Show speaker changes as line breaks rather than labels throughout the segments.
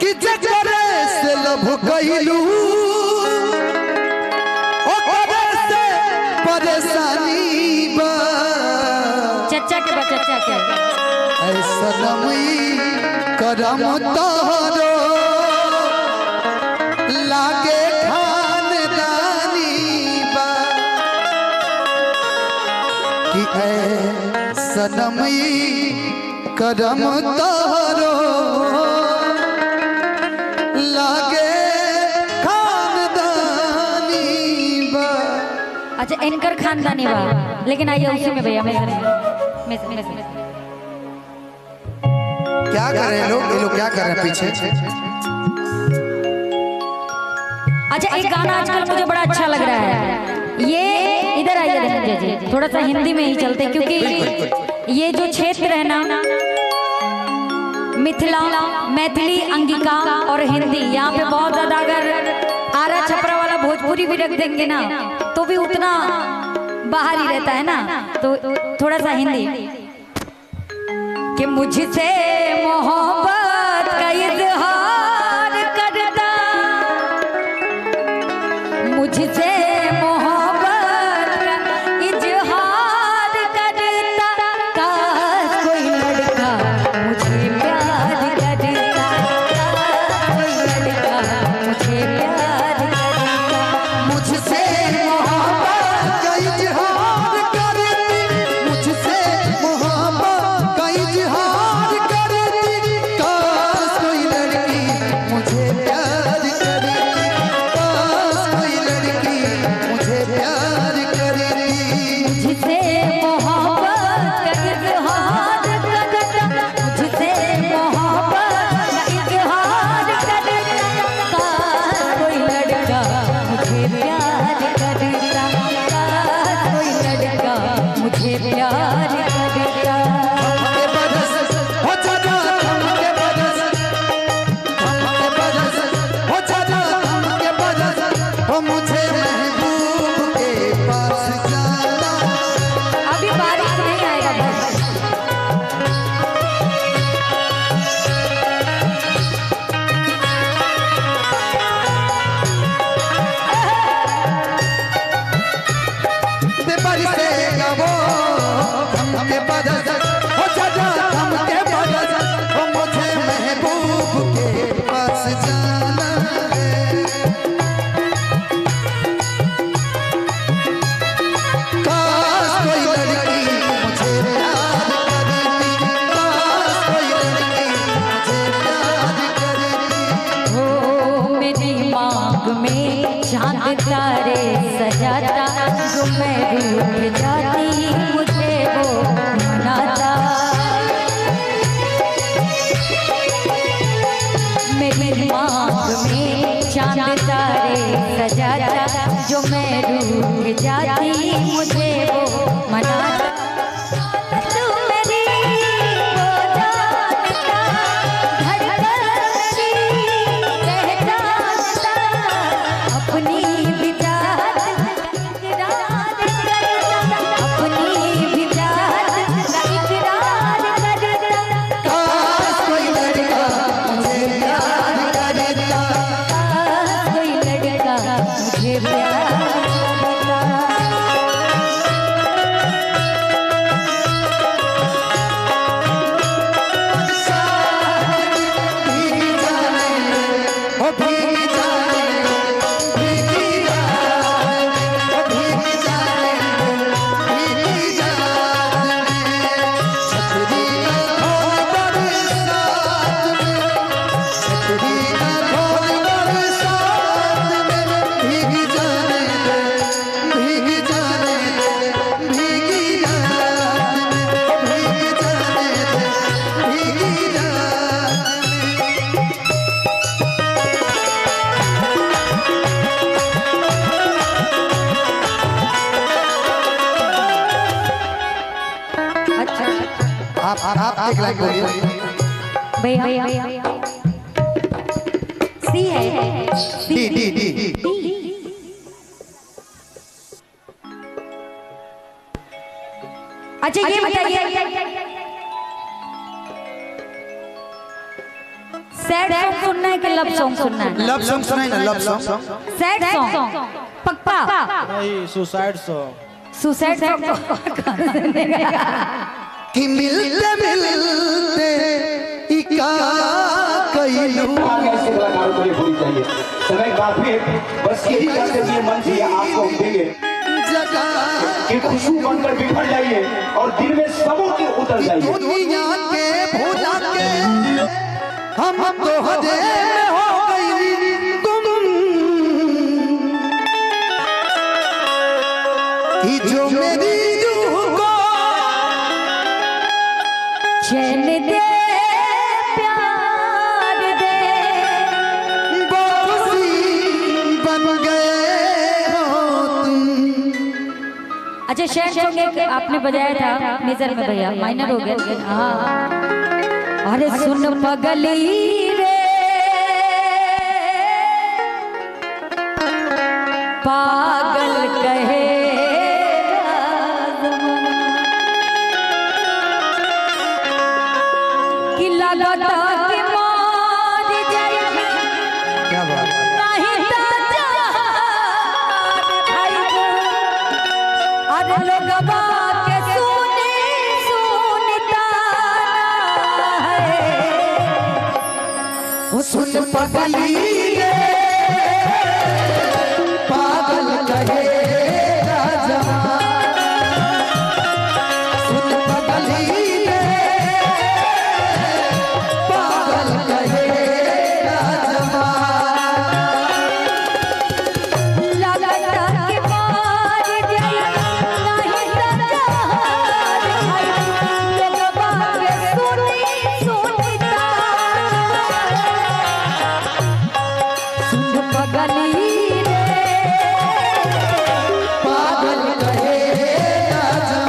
कि जकरे से लभ कइलू ओकरे से परेशानी बा।
चचा के बा चचा के
ऐसा नमी करम तोहरो लागे खानदानी बा कि ऐसा नमी करम तोहरो लागे खानदानी बा।
अच्छा इनकर खानदानी बा लेकिन आइए उसी में भैया मैं
क्या कर रहे हैं लोग? ये लोग क्या कर रहे हैं पीछे?
अच्छा एक गाना आजकल मुझे बड़ा अच्छा लग रहा है। ये इधर आइए धनंजय जी, थोड़ा सा हिंदी में ही चलते क्योंकि ये जो क्षेत्र है ना मिथिला मैथिली अंगिका और हिंदी, यहाँ पे बहुत ज्यादा अगर आरा छपरा वाला भोजपुरी भी रख देंगे ना तो भी उतना बाहर ही रहता है ना। तो थोड़ा सा हिंदी कि मुझसे मोहब्बत का इजहार करता, मुझसे मोहब्बत का इजहार करता, काश कोई लड़का मुझे प्यार करता, कोई लड़का मुझे प्यार करता।
मुझसे मोहब्बत का इजहार करती, मुझसे मोहब्बत का इजहार करती, काश कोई लड़की मुझे प्यार करती, काश कोई लड़की मुझे प्यार करती।
मुझसे मोहब्बत का इजहार करता, मुझसे मोहब्बत का इजहार करता, काश कोई लड़का मुझे प्यार करता, काश कोई लड़का मुझे प्यार करता।
हमके बरस हो जाना, हमके बरस, हमके बरस हो जाना, हमके बरस हो मुझे महबूब के पास जाना।
अभी बारिश नहीं आएगा बस।
ते बरसेगा वो हमके बरस हो जाना, हमके बरस हो मुझे महबूब के पास जाना है। काश कोई लड़की मुझे प्यार करती, काश कोई लड़की मुझे प्यार करती।
हो मेरी मांग में चांद तारे सजाता, जो मैं रूठ जाती मुझे वो मनाता। मेरी मांग में चांद तारे सजाता, जो मैं रूठ जाती मुझे वो मनाता। तू मेरी वो जानता, धड़कन मेरी पहचानता, अपनी भी जात इकरार करता, अपनी भी जात इकरार करता।
काश कोई लड़का मुझे प्यार करता,
काश कोई लड़का मुझे प्यार करता।
भीग जाने ओ भीग जाने भीगी रात, ओ भीग जाने भीगी रात में। छतरी का खोल बरसात में, छतरी का खोल बरसात में। भीग जाने भीग जाने भीगी रात में, ओ भीग जाने भीगी रात में।
अच्छा
आप एक लाइन बोलिए।
भैया सी है
डी डी डी
अच्छा ये बताइए सैड सॉन्ग सुनना है कि लव सॉन्ग सुनना है?
लव सॉन्ग सुनाई ना, लव सॉन्ग।
सैड सॉन्ग पक्का?
नहीं, सुसाइड सॉन्ग।
सुसाइड सॉन्ग
कि मिलते मिलते इका कइलू
ऐसे कलाकारों को ये होनी चाहिए। समय काफी है, बस यही करते हुए मन से आपको हम देंगे
जगह
कि खुशबू बनकर बिखर जाइए और दिल में सबों के उतर जाइए।
दुनिया के भुला के हम तो हदे में हो गई गुम कि जो मेरी रूह को
चैन दे प्यार दे
बोसी बन गए हो तुम।
अच्छा शेर सॉन्ग एक आपने बजाया था मेजर में भैया, माइनर हो गया। हाँ अरे सुन पगली रे पागल कहे कि लगता कि मार जाए
क्या बात
नहीं तो अरे लोग के सुने सुनता है
वो सुन पगली रे पागल कहे राजा सुन पगली रे पागल कहे राजा
लगता कि मार जाए नहीं तो लोग के सुने सुनता सुन पगली रे
पागल कहे राजा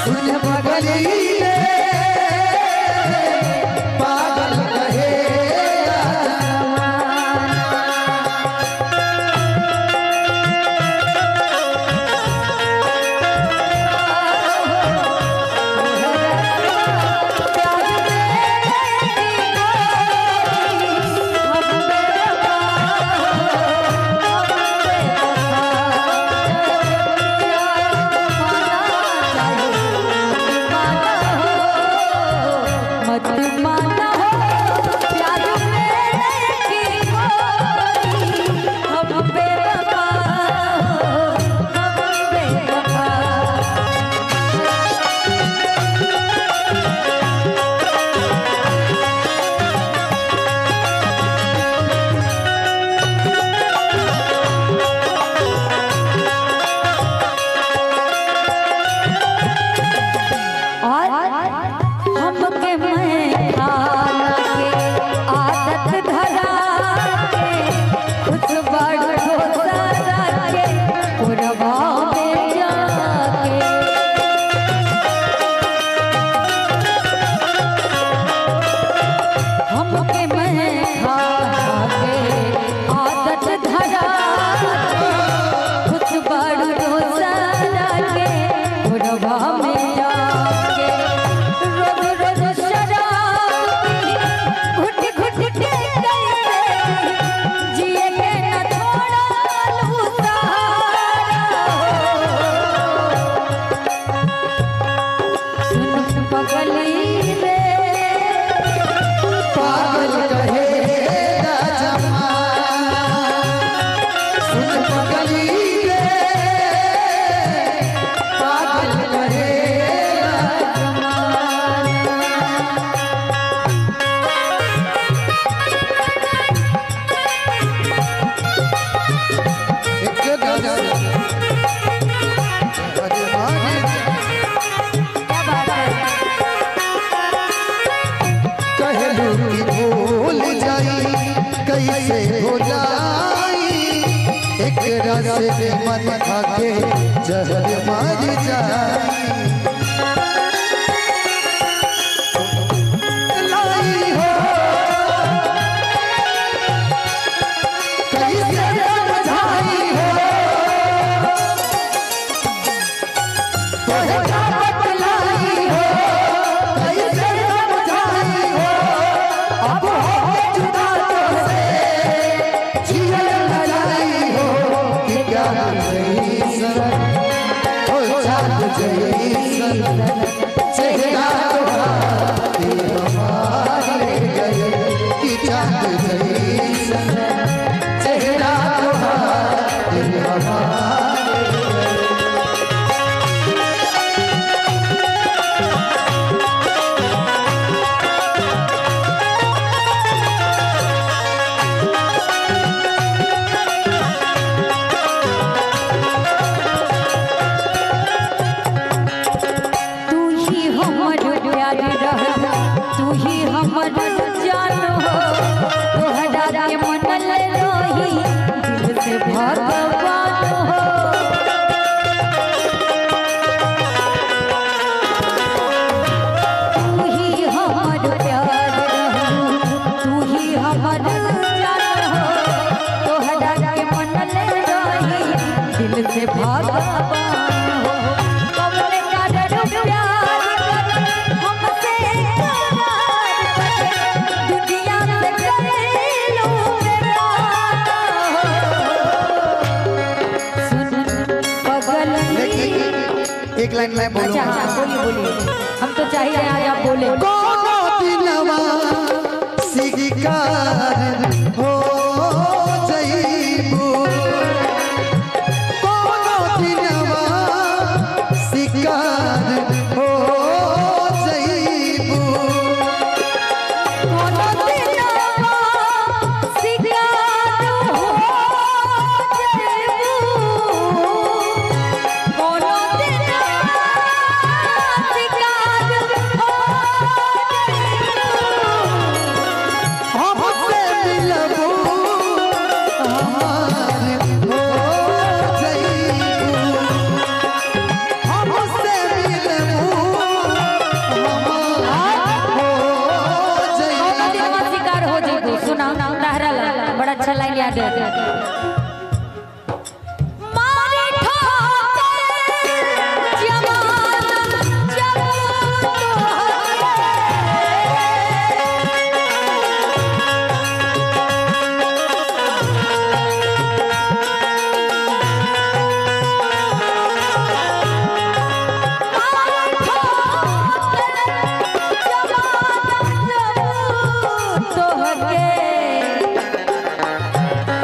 सुन पगली रे पागल कहे
मत माना हो प्यार मेरे की हम बेवफा हम बेवफा और हमके मैं खाना के आदत धरा के कुछ बड़ सारा के उड़वा में जाके हमके मैं खाना के आदत धरा के कुछ बड़ सारा के उड़वा में जाके रोज रोज शराब घुट घुट के जिए के न छोड़ा लू सुन पगली रे
पागल कहे राजा सुन पगली रे पागल कहे एक गाना अरे माने
क्या बात है?
कहलू कि भूल जाई कैसे भुलाई एक रस से मन खाके जहर मार जाई लाई हो कैसे समझाई हो तोहे का बतलाई हो कैसे समझाई हो
से भगवान हो कौन कारण प्यार हमसे करार दुनिया से करे लो सुन पगल
एक लाइन मैं
अच्छा
बोलूंगा।
बोलिए बोलिए हम तो चाहिए आज आप बोले
कोनो दिनवा शिकार हो जइबू, कोनो दिनवा शिकार हो जइबू,
कोनो दिनवा शिकार हो जइबू, कोनो दिनवा शिकार हो
हमसे मिलबू हमार हो जइबू, हमसे मिलबू हमार हो
कोनो
जइबू।
दिनवा शिकार हो जइबू सुना तहरा ला बड़ा अच्छा लाइन याद है मारी ठोकर जवान जब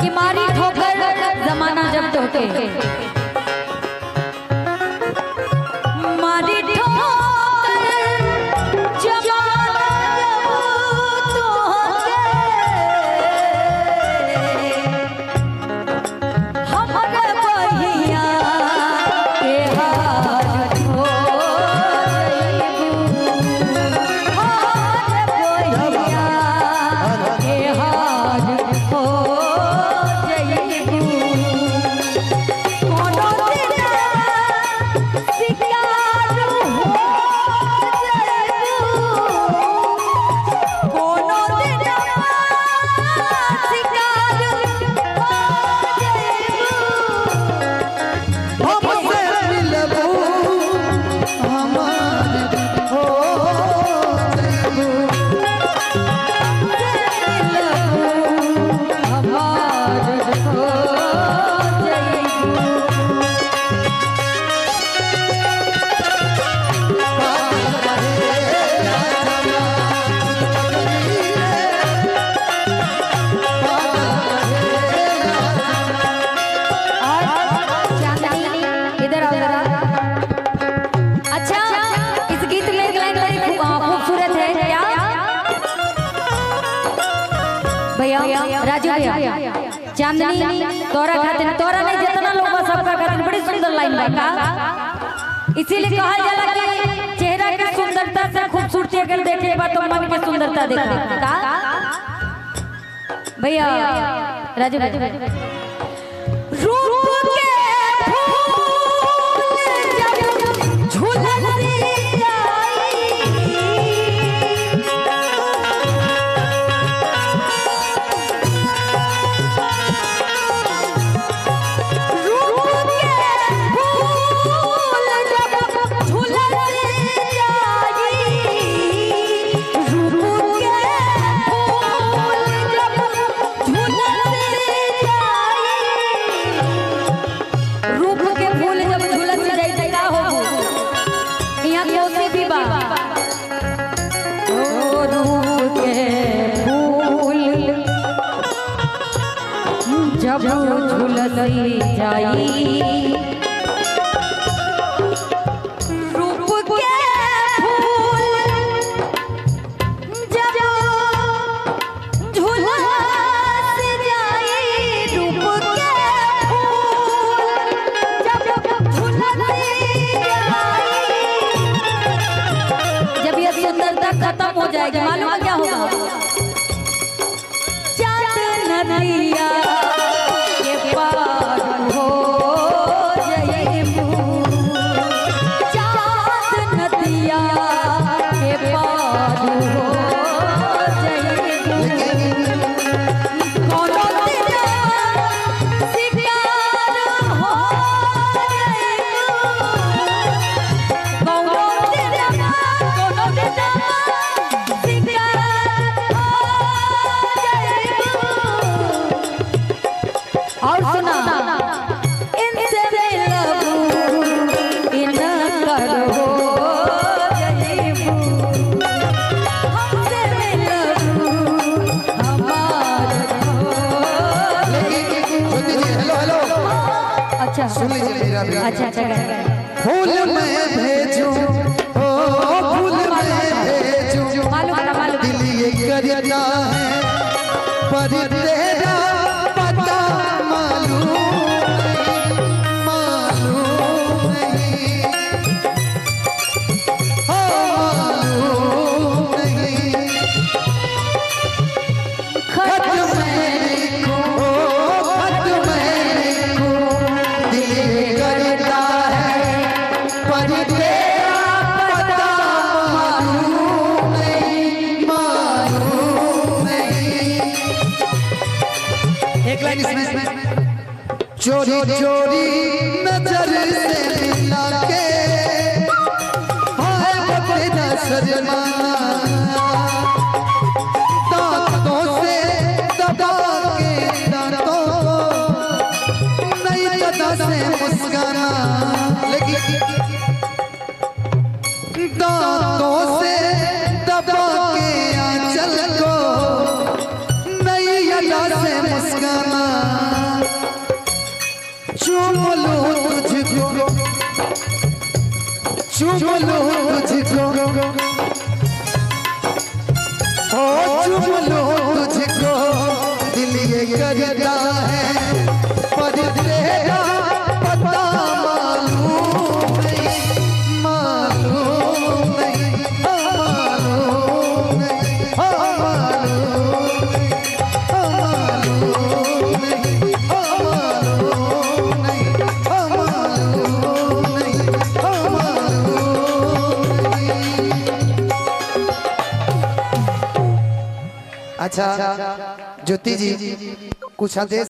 कि मारी ठोकर जमाना जब तोके मारी ठोकर जमाना जब तोके हमरे बहिया के हाथ हो जइबू हमरे बहिया के हाथ हो जइबू कोनो दिना शिकार हो जइबू कोनो दिना शिकार हो जइबू
हमसे मिलबू हमार हो जइबू,
इधर आओ जरा। अच्छा इस गीत में एक लाइन बड़ी खूबसूरत है क्या भैया राजू भैया चांदनी तोरा खातिर तोरा नहीं जितना लोग बा सबका खातिर बड़ी सुंदर लाइन बा का इसीलिए कहा जाला कि चेहरा की सुंदरता से खूबसूरती अगर देखे बा तो मन की सुंदरता देखा का भैया राजू भैया रूप के फूल जब झुलसी रूप के फूल जब झुलसी रूप के फूल जब झुलसी रूप के फूल जब झुलस जाई त का होबू यहाँ कोसी भी बा ओ रूप के फूल जब झुलसी जाई रूप के फूल जब झुलस जाई रूप के फूल जब झुलस जाई जब ये सुंदरता खत्म हो जाएगी मालूम है क्या होगा चांद नदिया के पार हो
सुन लीजिए मेरा भी।
अच्छा अच्छा गाइए।
फूल मैं भेजूं ओ फूल मैं भेजूं
मालूम था, मालूम।
दिल ये करता है पर तेरा पता मालूम नहीं हो मालूम नहीं खत मैं लिखूं खत मैं लिखूं दिल ये करता है पर तेरा पता मालूम नहीं। एक लाइन इसमें चोरी चोरी नजर से मिला के हाय वो तेरा शर्माना दांतों से दबा के दांतों नई अदा से मुस्काना लेकिन दांतों से दबा के आंचल को नई अदा से मुस्काना चूम लूं तुझको चूम लूं तुझको ओ चूम लूं तुझको दिल ये करता है पर तेरा पता मालूम नहीं मालूम नहीं मालूम नहीं मालूम नहीं मालूम नहीं मालूम नहीं मालूम नहीं। अच्छा ज्योति जी कुछ आदेश